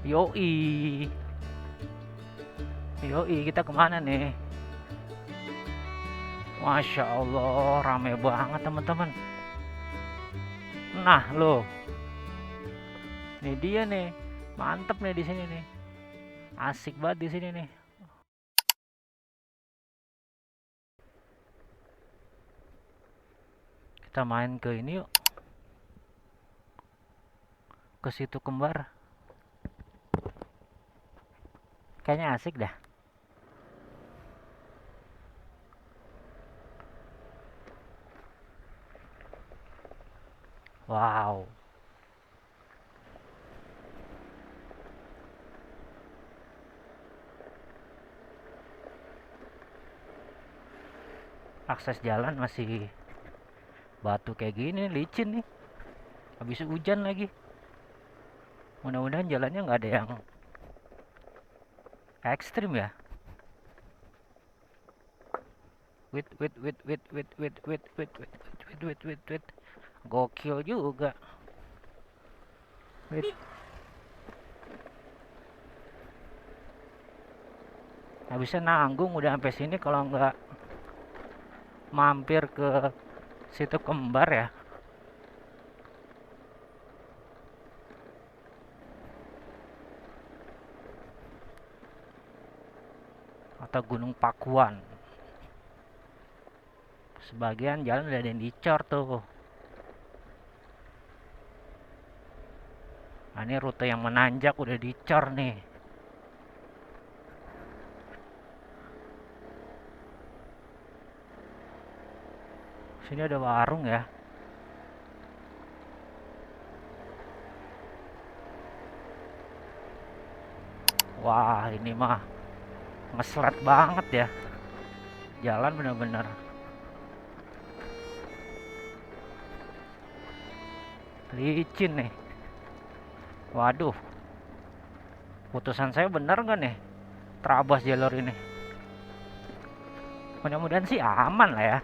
Yoi, yoi, kita kemana nih? Masya Allah, rame banget teman-teman. Nah, loh, nih dia nih, mantep nih di sini nih, asik banget di sini nih. Kita main ke ini yuk, ke situ kembar. Kayaknya asik dah. Wow, akses jalan masih batu kayak gini, licin nih. Habis hujan lagi. Mudah-mudahan jalannya nggak ada yang ekstrim ya. Wait, wait, wait, wait, wait, wait, wait, wait, wait, wait, wait, wait, wait. Gokil juga. Wait. Nggak bisa nanggung udah sampai sini kalau nggak mampir ke situ kembar ya. Atau Gunung Pakuan. Sebagian jalan udah ada yang dicor tuh. Nah, ini rute yang menanjak udah dicor nih. Sini ada warung ya. Wah, ini mah ngeslet banget ya. Jalan bener-bener licin nih. Waduh, putusan saya bener nggak nih? Terabas jalur ini. Mudah-mudahan sih aman lah ya.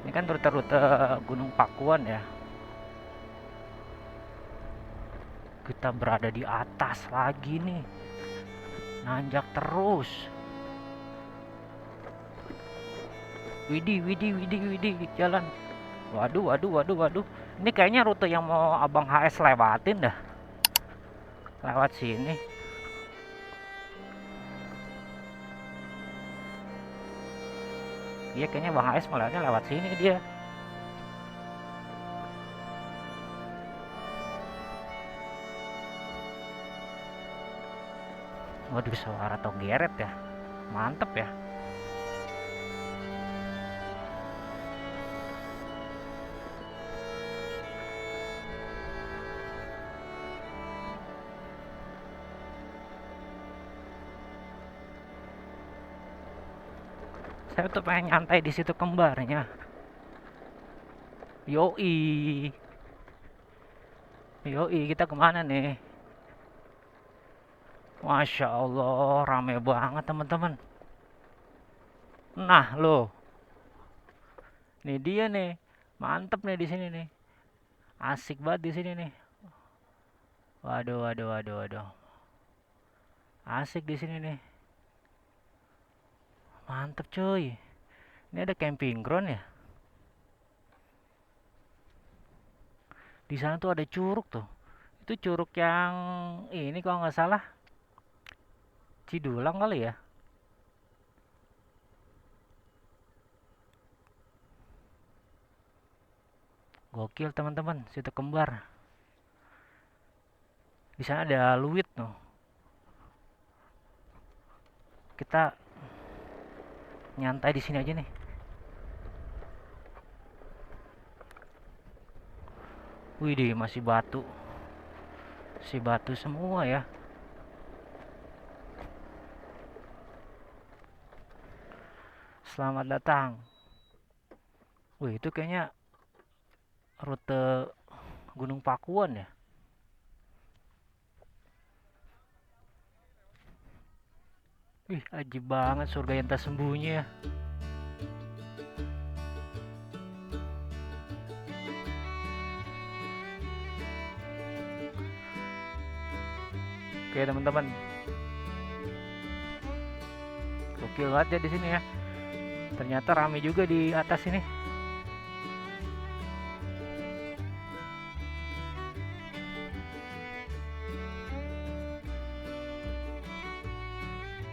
Ini kan rute-rute Gunung Pakuan ya. Kita berada di atas lagi nih. Nanjak terus. Widih, widih, widih, widih, jalan. Waduh, waduh, waduh, waduh. Ini kayaknya rute yang mau Abang HS lewatin dah. Lewat sini. Iya, kayaknya Bang HS melewatnya lewat sini dia. Waduh, suara atau geret ya. Mantep ya. Saya tuh pengen nyantai di situ kembarnya. Yoi. Yoi, kita kemana nih? Masya Allah, rame banget teman-teman. Nah, loh, nih dia nih, mantep nih di sini nih, asik banget di sini nih. Waduh, waduh, waduh, waduh, asik di sini nih, mantep cuy. Ini ada camping ground ya. Di sana tuh ada curug tuh. Itu curug yang ini kalau nggak salah Cidulang kali ya. Gokil teman-teman, situ kembar. Di sana ada luit tuh. Kita nyantai di sini aja nih. Widih, masih batu. Si batu semua ya. Selamat datang. Wih, itu kayaknya rute Gunung Pakuan ya. Wih, ajib banget surga yang tersembunyi ya. Oke teman-teman, gokil banget ya di sini ya. Ternyata ramai juga di atas ini.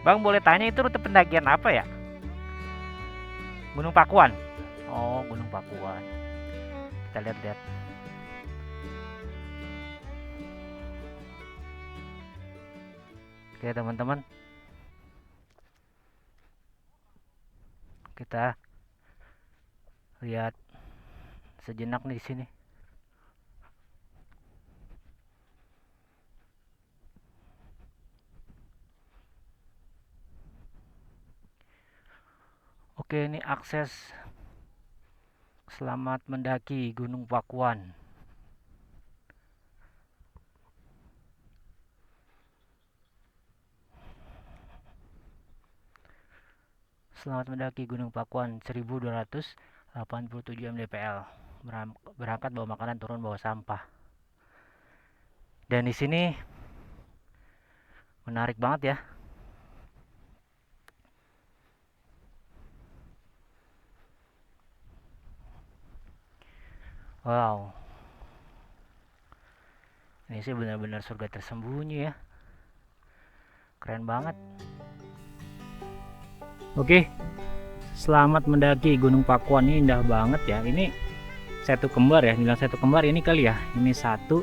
Bang, boleh tanya itu rute pendakian apa ya? Gunung Pakuan. Oh, Gunung Pakuan. Kita lihat-lihat. Oke teman-teman, kita lihat sejenak nih di sini. Oke, ini akses selamat mendaki Gunung Pakuan. Selamat mendaki Gunung Pakuan 1287 mdpl. Berangkat bawa makanan, turun bawa sampah. Dan di sini menarik banget ya. Wow. Ini sih benar-benar surga tersembunyi ya. Keren banget. Oke. Selamat mendaki Gunung Pakuan, ini indah banget ya. Ini satu kembar ya, bilang satu kembar ini kali ya. Ini satu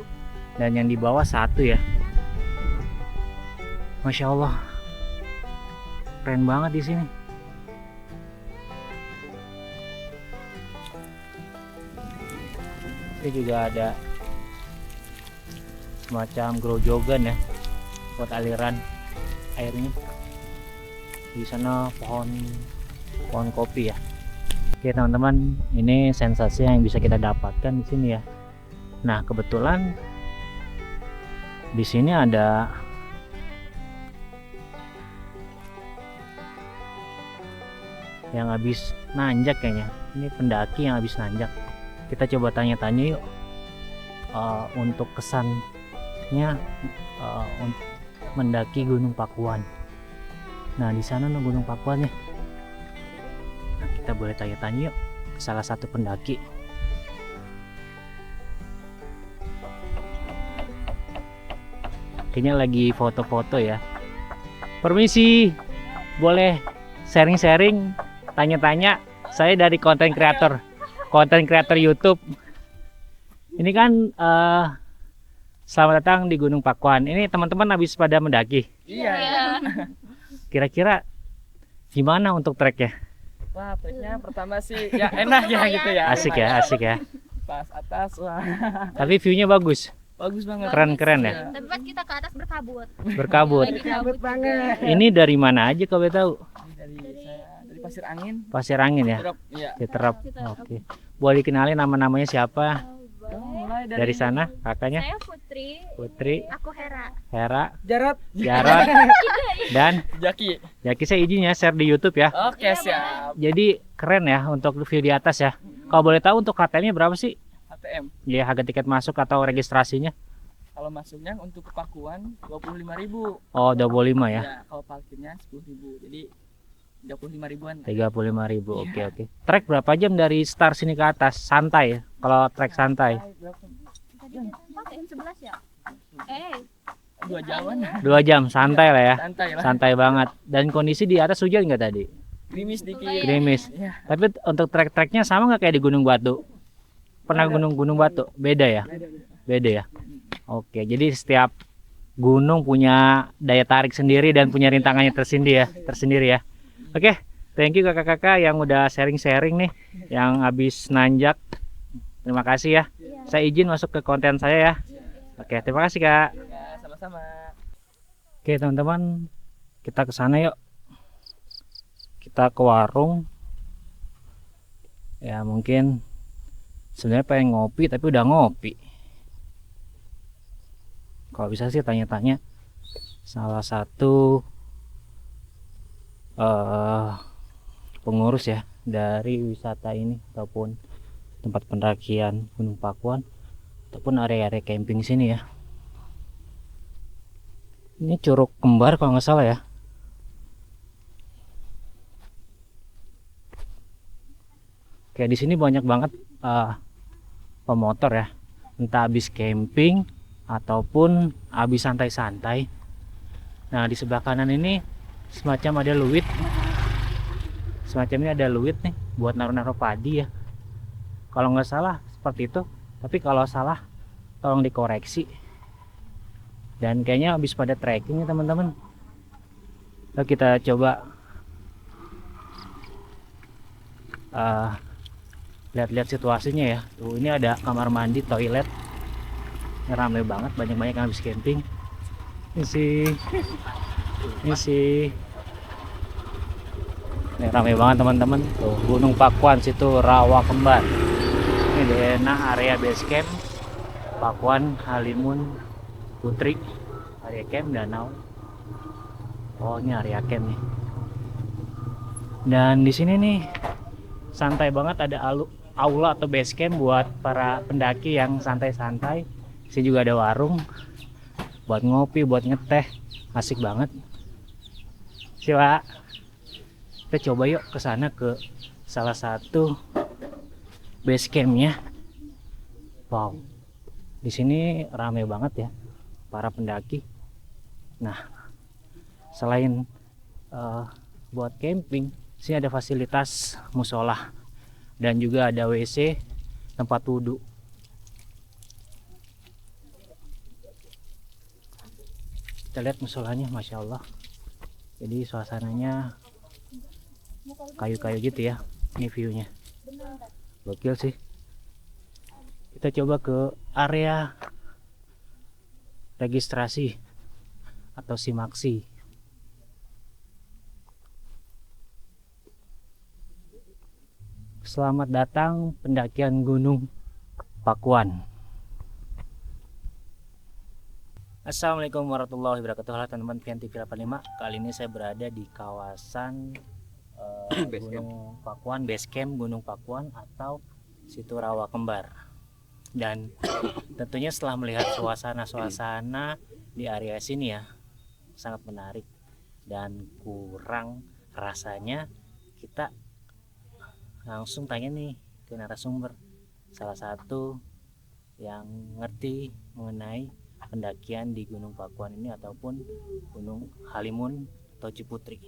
dan yang di bawah satu ya. Masya Allah, keren banget di sini. Ini juga ada semacam grojogan ya buat aliran airnya. Di sana pohon kopi ya. Oke teman-teman, ini sensasi yang bisa kita dapatkan di sini ya. Nah kebetulan di sini ada yang habis nanjak kayaknya. Ini pendaki yang habis nanjak. Kita coba tanya-tanya yuk untuk kesannya untuk mendaki Gunung Pakuan. Nah di sana nih Gunung Pakuan ya. Nah, kita boleh tanya-tanya yuk ke salah satu pendaki. Kayaknya lagi foto-foto ya. Permisi, boleh sharing-sharing, tanya-tanya. Saya dari konten kreator YouTube. Ini kan selamat datang di Gunung Pakuan. Ini teman-teman habis pada mendaki. Iya. Kira-kira gimana untuk treknya? Wah, treknya pertama sih ya enak ya gitu ya. Asik ya, asik ya. Pas atas, wah. Tapi view-nya bagus. Bagus banget. Keren-keren ya. Tapi pas kita ke atas berkabut. Berkabut. Lagi kabut banget. Ini dari mana aja kau tahu? Dari Pasir Angin. Pasir Angin ya. Terop, iya. Citerap. Oke. Boleh dikenalin nama-namanya siapa? Mulai Dari sana kakaknya? Saya Putri. Putri, Aku Hera. Hera, Jarot, Jarot, dan Jaki. Jaki. Saya izin ya share di YouTube ya. Oke, siap. Jadi keren ya untuk view di atas ya. Kalau boleh tahu untuk KTM-nya berapa sih? ATM. Ya harga tiket masuk atau registrasinya? Kalau masuknya untuk ke Pakuan 25.000. Oh 25 ya. Ya, kalau parkirnya 10.000. Jadi 35.000-an. 35.000. Oke oke. Trek berapa jam dari start sini ke atas? Santai ya. Kalau trek santai. Tadi kita 11 ya? 2 jaman. 2 jam santai lah ya. Santai lah. Santai banget. Dan kondisi di atas hujan nggak tadi? Gerimis dikit. Gerimis. Iya. Tapi untuk trek-treknya sama nggak kayak di Gunung Batu? Pernah Gunung Batu? Beda ya? Beda ya? Oke, jadi setiap gunung punya daya tarik sendiri dan punya rintangannya tersendiri ya. Oke, thank you kakak-kakak yang udah sharing-sharing nih, yang habis nanjak. Terima kasih ya. Saya izin masuk ke konten saya ya. Oke, terima kasih kak. Ya, sama-sama. Oke teman-teman, kita ke sana yuk. Kita ke warung. Ya mungkin sebenarnya pengen ngopi tapi udah ngopi. Kalau bisa sih tanya-tanya salah satu eh, pengurus ya dari wisata ini ataupun tempat pendakian Gunung Pakuan ataupun area-area camping sini ya. Ini Curug Kembar kalau nggak salah ya. Kayak di sini banyak banget pemotor ya, entah habis camping ataupun habis santai-santai. Nah di sebelah kanan ini semacam ada luit, semacam ini ada luit nih buat naruh-naruh padi ya. Kalau nggak salah seperti itu, tapi kalau salah tolong dikoreksi. Dan kayaknya habis pada trekking ya teman-teman. Lalu kita coba lihat-lihat situasinya ya. Tuh, ini ada kamar mandi, toilet. Ini ramai banget, banyak-banyak yang habis camping. Ini sih. Ini ramai banget teman-teman. Tuh, Gunung Pakuan situ Rawa Kembar. Ini daerah area base camp Pakuan, Halimun, Putri, area camp danau. Oh, ini area camp nih. Dan di sini nih santai banget, ada aula atau base camp buat para pendaki yang santai-santai. Di sini juga ada warung buat ngopi, buat ngeteh. Asik banget. Sila. Kita coba yuk ke sana, ke salah satu base campnya. Wow. Di sini ramai banget ya para pendaki. Nah, selain buat camping, sini ada fasilitas musola dan juga ada WC, tempat wudhu. Kita lihat musolanya, masya Allah. Jadi suasananya kayu-kayu gitu ya. Ini viewnya gokil sih. Kita coba ke area registrasi atau simaksi. Selamat datang pendakian Gunung Pakuan. Assalamualaikum warahmatullahi wabarakatuh. Halo teman-teman PNTV 85. Kali ini saya berada di kawasan Gunung Pakuan, base camp Gunung Pakuan atau situ Rawa Kembar. Dan tentunya setelah melihat suasana di area sini ya, sangat menarik dan kurang rasanya, kita langsung tanya nih ke narasumber, salah satu yang ngerti mengenai pendakian di Gunung Pakuan ini ataupun Gunung Halimun atau Ciputri.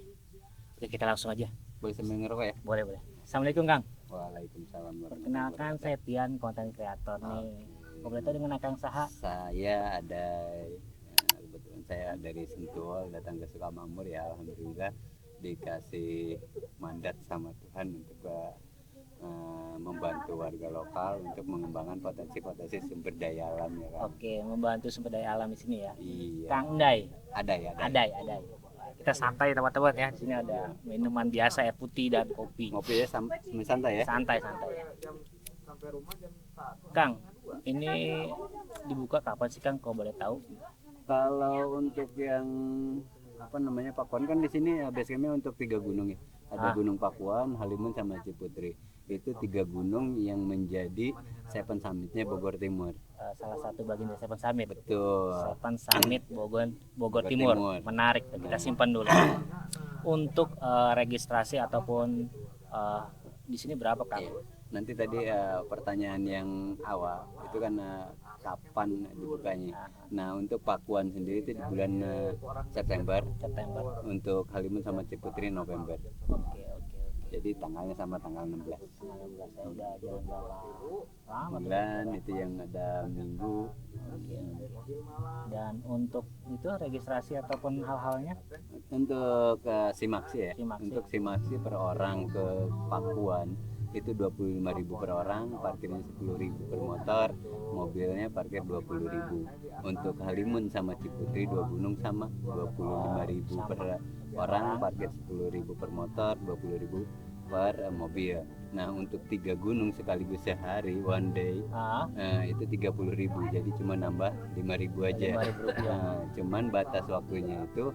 Oke, kita langsung aja. Boleh sambil ngerokok ya? Boleh. Assalamualaikum Kang. Waalaikumsalam. Perkenalkan, saya Tian, konten kreator nih. Boleh tahu dengan Kang Saha? Saya ada kebetulan saya dari Sentul datang ke Sukamamur ya, alhamdulillah dikasih mandat sama Tuhan untuk membantu warga lokal untuk mengembangkan potensi-potensi sumber daya alam ya kan. Oke, membantu sumber daya alam di sini ya. Iya. Kang Dai. Ada ya. Adai. Kita santai teman-teman ya. Di sini ada minuman biasa, air putih dan kopi. Ngopi ya santai ya. Santai. Kang, ini dibuka kapan sih Kang, kalau boleh tahu? Kalau untuk yang Pakuan kan di sini base campnya untuk 3 gunung ya. Ada Gunung Pakuan, Halimun sama Ciputri. Itu 3 gunung yang menjadi Seven Summitnya Bogor Timur. Salah satu bagian dari Seven Summit. Betul. Seven Summit Bogor Timur. Menarik, kita simpan dulu. Untuk registrasi ataupun di sini berapa Kang? Nanti tadi pertanyaan yang awal itu kan kapan dibukanya. Nah untuk Pakuan sendiri itu di bulan September. Untuk Halimun sama Ciputri November. Oke. Jadi tanggalnya sama tanggal 16. Saya udah jalan lama. Bulan itu yang ada minggu. Oke. Dan untuk itu registrasi ataupun hal-halnya? Untuk simaksi ya. Simaksi. Untuk simaksi per orang ke Pakuan itu 25.000 per orang, parkirnya 10.000 per motor, mobilnya parkir 20.000. Untuk Halimun sama Ciputri 2 gunung sama 25.000 per orang, parkir 10.000 per motor, 20.000 per mobil. Nah untuk 3 gunung sekaligus sehari one day itu 30.000, jadi cuma nambah 5.000 aja. Cuman batas waktunya itu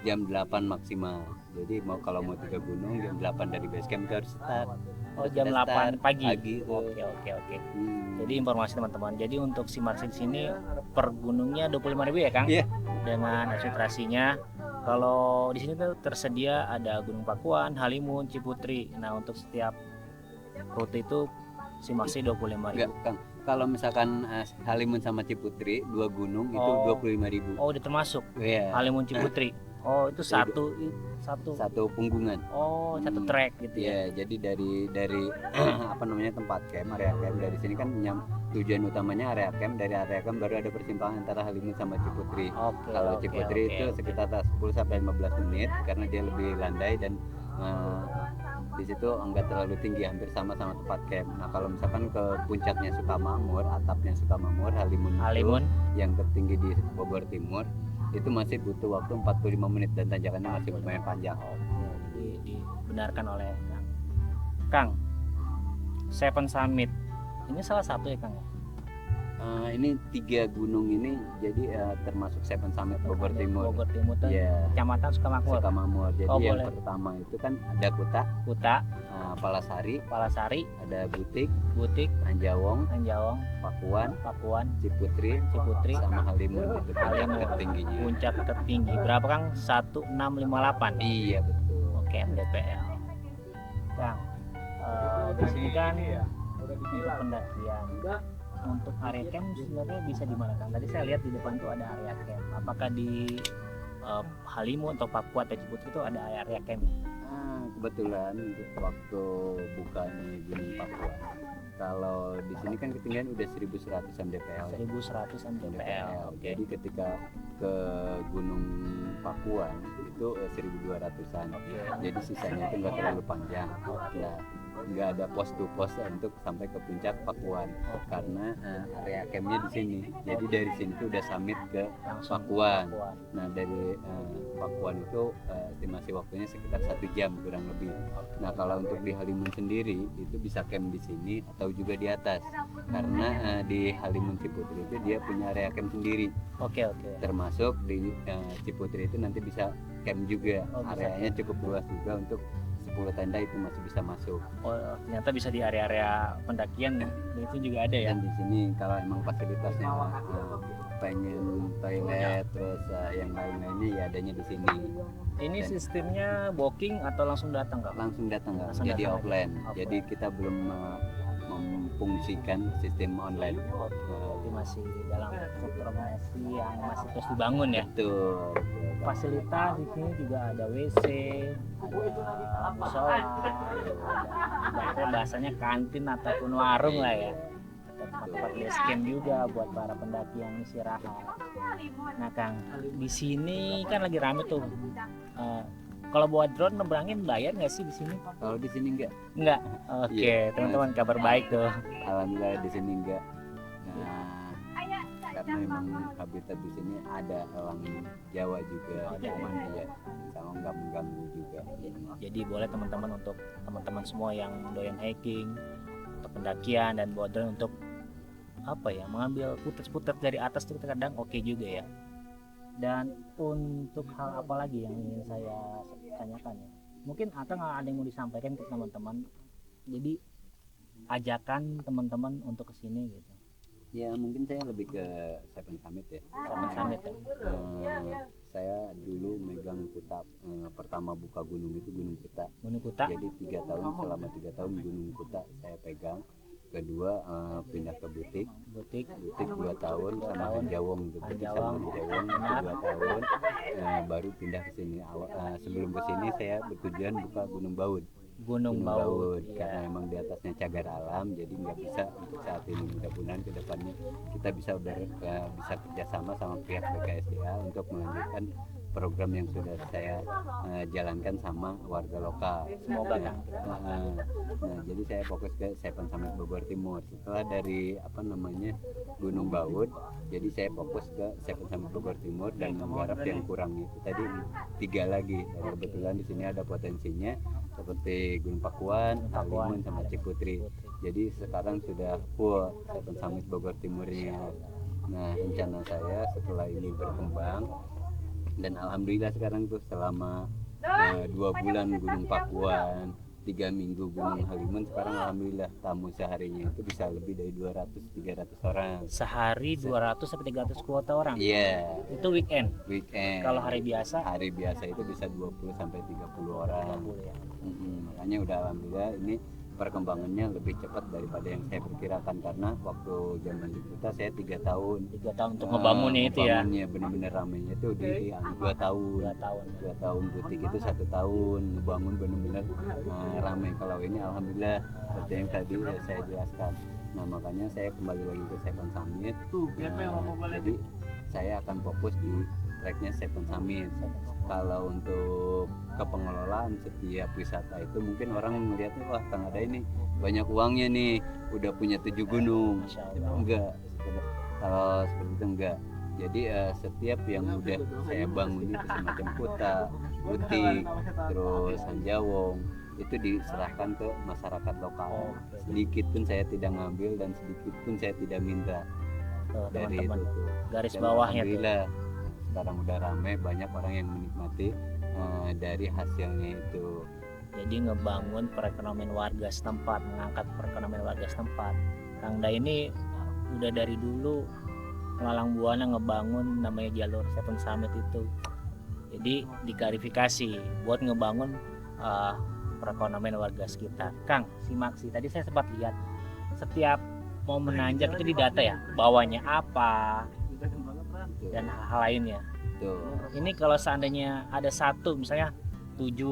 jam 8 maksimal. Jadi kalau mau 3 gunung jam 8 dari base camp harus start. Jam 8 pagi. Oke. Jadi informasi teman-teman. Jadi untuk simaksi di sini per gunungnya 25.000 ya Kang? Iya. Dengan administrasinya. Kalau di sini tuh tersedia ada Gunung Pakuan, Halimun, Ciputri. Nah untuk setiap rute itu simaksi 25.000. Enggak, Kang. Kalau misalkan Halimun sama Ciputri 2 gunung itu 25.000. Oh, udah termasuk. Iya. Halimun Ciputri. Oh, itu satu punggungan. Oh, satu trek gitu ya. Ya, jadi dari apa namanya tempat camp, area camp dari sini kan tujuan utamanya area camp, dari area camp baru ada persimpangan antara Halimun sama Ciputri. Kalau Ciputri itu sekitar 10 sampai 15 menit karena dia lebih landai dan di situ enggak terlalu tinggi, hampir sama tempat camp. Nah kalau misalkan ke puncaknya Sukamakmur, atapnya Sukamakmur, Halimun itu yang tertinggi di Bogor Timur, itu masih butuh waktu 45 menit dan tanjakannya masih lumayan panjang. Jadi dibenarkan oleh Kang. Seven Summit ini salah satu ya Kang? Ini 3 gunung ini jadi termasuk Seven Summit Bogor Timur. Bogor Timur tuh Kecamatan Sukamakmur. Jadi yang pertama itu kan ada Kuta, Palasari, ada Butik, Anjawong, Pakuan, Ciputri, sama Halimun itu puncak tertinggi. Berapa Kang? 1658. Iya betul. Oke, MDPL. Kang, di sini kan untuk pendakian. Untuk area camp sebenarnya bisa di mana Kang? Tadi saya lihat di depan tuh ada area camp. Apakah di Halimun atau Papua atau Ciputri itu ada area camp? Kebetulan waktu bukanya Gunung Papua, kalau di sini kan ketinggian udah 1100 mdpl. 1100 mdpl. Jadi ketika ke Gunung Pakuan itu 1200-an. Jadi sisanya itu nggak terlalu panjang. Ya, nggak ada pos to pos untuk sampai ke puncak Pakuan karena area campnya di sini. Jadi dari sini tuh udah summit ke Pakuan. Nah dari Pakuan itu estimasi waktunya sekitar 1 jam kurang lebih. Nah kalau untuk di Halimun sendiri itu bisa camp di sini atau juga di atas karena di Halimun Ciputri itu dia punya area camp sendiri. Termasuk di Ciputri itu nanti bisa camp juga. Areanya cukup luas juga untuk 10 tenda itu masih bisa masuk. Ternyata bisa di area-area pendakian itu juga ada ya. Dan di sini kalau emang fasilitasnya pengen toilet terus yang lain-lainnya ya adanya di sini. Ini sistemnya booking atau langsung datang Kak? Langsung datang Kak. Jadi offline. Jadi kita belum memfungsikan sistem online. Jadi masih dalam struktur organisasi yang masih terus dibangun ya. Betul. Fasilitas di sini juga ada WC, ada musola, ada bahasanya kantin ataupun warung lah ya. Tempat base camp juga buat para pendaki yang istirahat. Nah Kang, di sini kan lagi rame tuh. Kalau buat drone nebrangin bayar nggak sih di sini? Kalau di sini enggak. Enggak. Teman-teman kabar baik tuh. Alhamdulillah di sini enggak. Karena memang habitat di sini ada elang Jawa juga, cuman ya sama nggak mengganggu juga. Jadi boleh teman-teman, untuk teman-teman semua yang doyan hiking, untuk pendakian dan bawa drone untuk mengambil footage dari atas itu kadang oke juga ya. Dan untuk hal apa lagi yang ingin saya tanyakan ya? Mungkin ada yang mau disampaikan ke teman-teman. Jadi ajakan teman-teman untuk kesini gitu. Ya mungkin saya lebih ke Seven Summit ya. Seven Summit ya. Saya dulu megang Kuta, pertama buka gunung itu Gunung Kuta. Jadi 3 tahun, selama 3 tahun Gunung Kuta saya pegang. Kedua pindah ke Butik 2 tahun sama Anjawong itu. Anjawong 2 tahun, baru pindah ke sini. Sebelum ke sini saya bertujuan buka Gunung Baud. Karena memang di atasnya cagar alam, jadi nggak bisa untuk saat ini. Mudah-mudahan kedepannya kita bisa bisa kerjasama sama pihak BKSDA untuk melanjutkan program yang sudah saya jalankan sama warga lokal. Semoga kan. Jadi saya fokus ke Seven Summit Bogor Timur. Setelah dari Gunung Baud, jadi saya fokus ke Seven Summit Bogor Timur dan menggarap yang kurang itu tadi 3 lagi. Dan kebetulan di sini ada potensinya seperti Gunung Pakuan, Gunung Pakuan, Halimun sama Ciputri. Jadi sekarang sudah full Seven Summit Bogor Timurnya. Nah, rencana saya setelah ini berkembang, dan alhamdulillah sekarang tuh selama 2 bulan Gunung Pakuan, 3 minggu Gunung Halimun, sekarang alhamdulillah tamu seharinya itu bisa lebih dari 200-300 orang. Sehari 200 sampai 300 kuota orang. Iya, Itu weekend. weekend. Kalau hari biasa Hari biasa itu bisa 20-30 orang. 30 ya. Makanya udah alhamdulillah ini perkembangannya lebih cepat daripada yang saya perkirakan, karena waktu zaman di Kuta saya 3 tahun 3 tahun untuk ngebangunnya itu ya. ngebangunnya bener-bener ramenya itu di 2 tahun 2 tahun. 2 tahun butik itu 1 tahun ngebangun bener-bener ramai. Kalau ini alhamdulillah seperti yang tadi saya jelaskan. Nah, makanya saya kembali lagi ke Seven Summit. Jadi saya akan fokus di tracknya Seven Summit. Kalau untuk kepengelolaan setiap wisata itu mungkin orang melihatnya, wah Kang Ada ini banyak uangnya nih, udah punya 7 gunung. Masya Allah. Enggak, kalau seperti itu enggak. Jadi setiap yang udah saya bangun itu semacam Kuta, Butik, terus Sanjawong, itu diserahkan ke masyarakat lokal. Sedikit pun saya tidak ngambil dan sedikit pun saya tidak minta Tuh, dari teman-teman. itu tuh. Garis Dan bawahnya tuh. alhamdulillah sekarang udah ramai, banyak orang yang menikmati dari hasilnya itu. Jadi ngebangun perekonomian warga setempat, mengangkat perekonomian warga setempat. Kang Da ini udah dari dulu melalang buana ngebangun namanya jalur Seven Summit itu. Jadi diklarifikasi buat ngebangun perekonomian warga sekitar. Kang, simak sih. Tadi saya sempat lihat setiap mau menanjak itu didata ya, bawahnya apa dan hal-hal lainnya. Tuh. Ini kalau seandainya ada satu, misalnya 7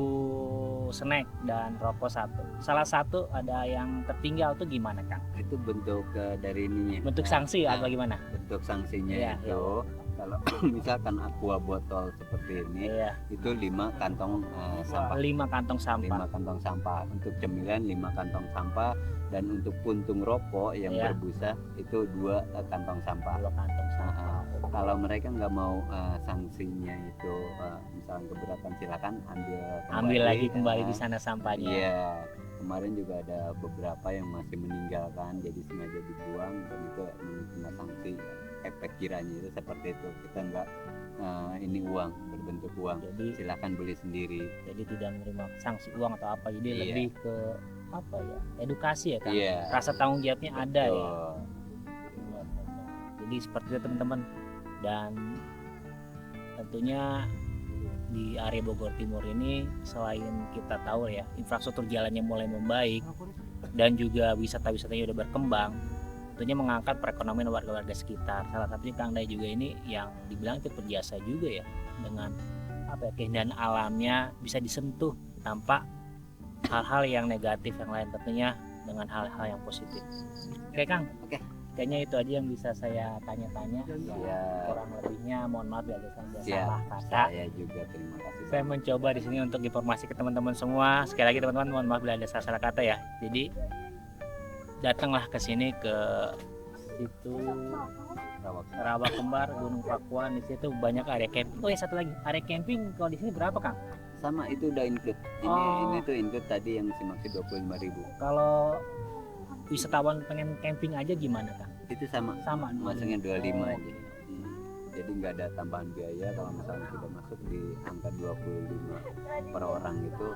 snack dan rokok 1, salah satu ada yang tertinggal tuh gimana Kang? Itu bentuk dari ininya. Bentuk sanksi atau gimana? Bentuk sanksinya Iya, itu kalau misalkan aqua botol seperti ini Iya, itu 5 kantong sampah. 5 kantong 5 sampah. kantong sampah. Untuk cemilan 5 kantong sampah, dan untuk puntung rokok yang Iya. berbusa itu 2 kantong sampah. 2 kantong sampah. Kalau mereka nggak mau sanksinya itu misalnya keberatan, silakan Ambil lagi kembali Nah, di sana sampahnya. Iya, kemarin juga ada beberapa yang masih meninggalkan, jadi sengaja dibuang, dan itu kena sanksi. Efek kiranya itu seperti itu, kita nggak ini uang berbentuk uang, Jadi silakan beli sendiri. tidak menerima sanksi uang atau apa. Jadi Iya. lebih ke apa ya? Edukasi ya Kang. Iya. Rasa tanggung jawabnya ada ya. Betul. Jadi seperti itu teman-teman. Dan tentunya di area Bogor Timur ini selain kita tahu ya infrastruktur jalannya mulai membaik dan juga wisata-wisatanya udah berkembang, tentunya mengangkat perekonomian warga-warga sekitar. Salah satunya Kang Day juga ini yang dibilang itu berjasa juga ya, dengan apa ya, keindahan alamnya bisa disentuh tanpa hal-hal yang negatif yang lain, tentunya dengan hal-hal yang positif. Oke Kang, Oke. Kayaknya itu aja yang bisa saya tanya-tanya. Siap. Kurang lebihnya mohon maaf ya ada Siap. salah kata. Saya juga terima kasih. Saya mencoba di sini untuk informasi ke teman-teman semua. Sekali lagi teman-teman mohon maaf bila ada salah kata ya. Jadi datanglah ke sini ke situ Rawa Kembar, Gunung Pakuan. Di situ banyak area camping. Oh ya satu lagi, area camping kalau di sini berapa Kang? Sama itu udah include. Ini tuh include tadi yang simaksi 25.000. Kalau wisatawan pengen camping aja gimana Kang? Itu sama. Sama. Masuknya 25 Oh. aja. Jadi nggak ada tambahan biaya kalau misalnya kita masuk di angka 25 per orang itu.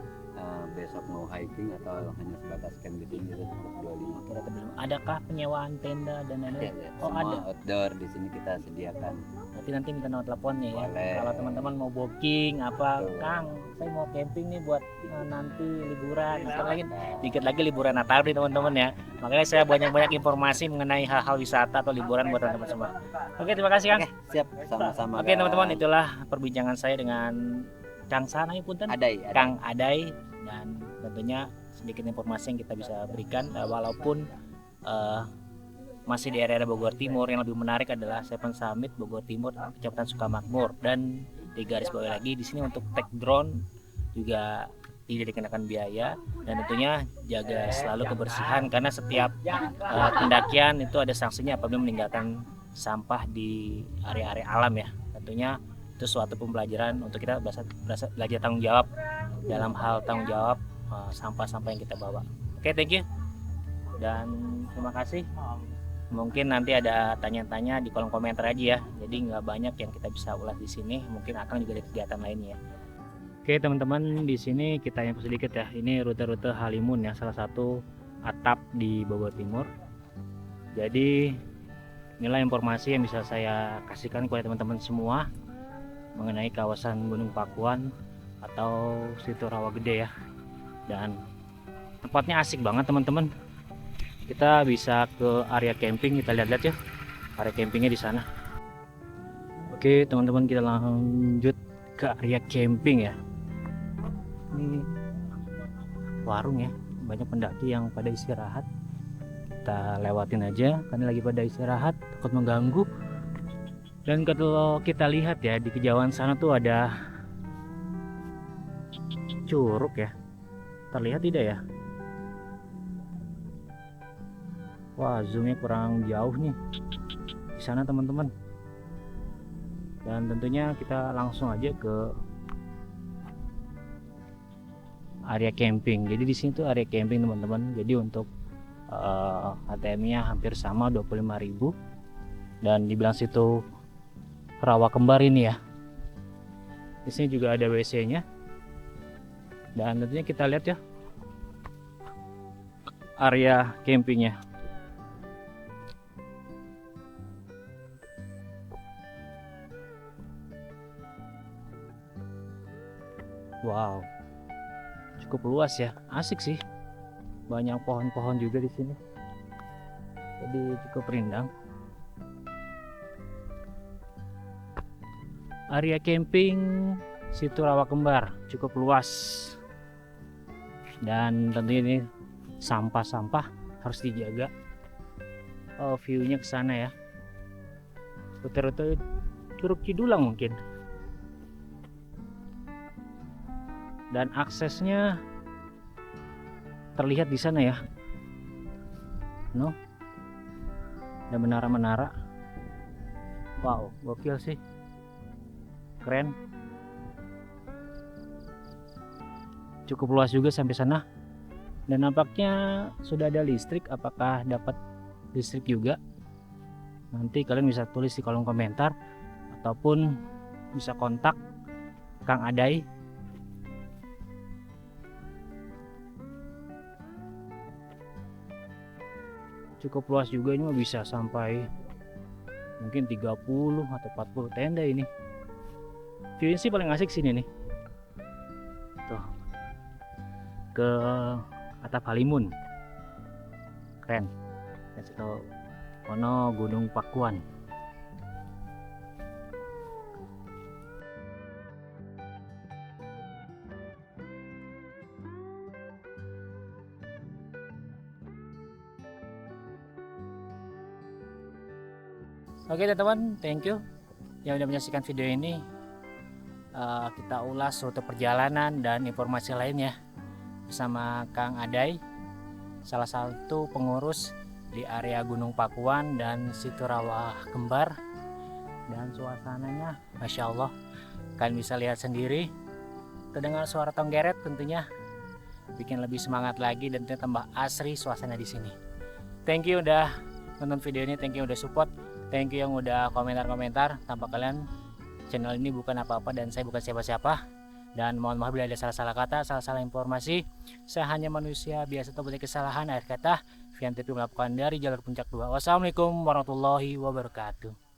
Besok mau hiking atau hanya sebatas camp di sini itu tetap 25. Kira belum. Adakah penyewaan tenda dan lain-lain? Ya, Oh, semua ada. outdoor di sini kita sediakan. Nanti minta nomor teleponnya ya. Boleh. Kalau teman-teman mau booking apa, Betul. Kang, saya mau camping nih buat nanti liburan. Apalagi dikit lagi liburan Natal nih teman-teman ya. Makanya saya banyak-banyak informasi mengenai hal-hal wisata atau liburan buat teman-teman semua. Oke, terima kasih Kang. Oke, siap, sama-sama. Oke teman-teman, itulah perbincangan saya dengan Kang Sanai Punten, Adai. Kang Adai, dan tentunya sedikit informasi yang kita bisa berikan walaupun masih di area Bogor Timur. Yang lebih menarik adalah Seven Summit Bogor Timur, Kecamatan Sukamakmur, dan di garis bawah lagi di sini untuk take drone juga tidak dikenakan biaya, dan tentunya jaga selalu kebersihan karena setiap pendakian itu ada sanksinya apabila meninggalkan sampah di area-area alam ya. Tentunya itu suatu pembelajaran untuk kita belajar tanggung jawab dalam hal tanggung jawab sampah-sampah yang kita bawa. Oke, thank you dan terima kasih. Mungkin nanti ada tanya-tanya di kolom komentar aja ya. Jadi nggak banyak yang kita bisa ulas di sini. Mungkin akan juga ada kegiatan lainnya. Oke teman-teman, di sini kita info sedikit ya. Ini rute-rute Halimun ya, salah satu atap di Bogor Timur. Jadi inilah informasi yang bisa saya kasihkan kepada teman-teman semua mengenai kawasan Gunung Pakuan atau Situ Rawa Gede ya. Dan tempatnya asik banget teman-teman. Kita bisa ke area camping, kita lihat-lihat ya area campingnya di sana. Oke teman-teman, kita lanjut ke area camping ya. Ini warung ya, banyak pendaki yang pada istirahat. Kita lewatin aja karena lagi pada istirahat, takut mengganggu. Dan kalau kita lihat ya, di kejauhan sana tuh ada curug ya, terlihat tidak ya? Wah, zoomnya kurang jauh nih di sana teman-teman. Dan tentunya kita langsung aja ke area camping. Jadi di sini tuh area camping teman-teman. Jadi untuk HTM-nya hampir sama 25.000. Dan dibilang situ Rawa Kembar ini ya. Di sini juga ada WC-nya. Dan tentunya kita lihat ya area campingnya. Wow, cukup luas ya, asik sih. Banyak pohon-pohon juga di sini, jadi cukup rindang. Area camping Situ Rawa Kembar cukup luas, dan tentunya ini sampah-sampah harus dijaga. Oh, view-nya ke sana ya, rute-rute Curug Cidulang mungkin. Dan aksesnya terlihat di sana ya. No, ada menara-menara. Wow, gokil sih, keren. Cukup luas juga sampai sana. Dan nampaknya sudah ada listrik. Apakah dapat listrik juga? Nanti kalian bisa tulis di kolom komentar ataupun bisa kontak Kang Adai. Cukup luas juga, ini mah bisa sampai mungkin 30 atau 40 tenda ini. View sih paling asik sini nih. Tuh. Ke atap Halimun. Keren. Kasih tahu ono Gunung Pakuan. Oke teman-teman, thank you yang udah menyaksikan video ini. Kita ulas rute perjalanan dan informasi lainnya bersama Kang Adai, salah satu pengurus di area Gunung Pakuan dan Situ Rawa Kembar. Dan suasananya Masya Allah, kalian bisa lihat sendiri. Terdengar suara tonggeret tentunya bikin lebih semangat lagi dan tambah asri suasana di sini. Thank you udah nonton video ini, thank you udah support. Thank you yang udah komentar-komentar. Tanpa kalian channel ini bukan apa-apa dan saya bukan siapa-siapa. Dan mohon maaf bila ada salah-salah kata, salah-salah informasi. Saya hanya manusia biasa atau banyak kesalahan. Akhir kata, Vian TV melakukan dari jalur puncak 2. Wassalamualaikum warahmatullahi wabarakatuh.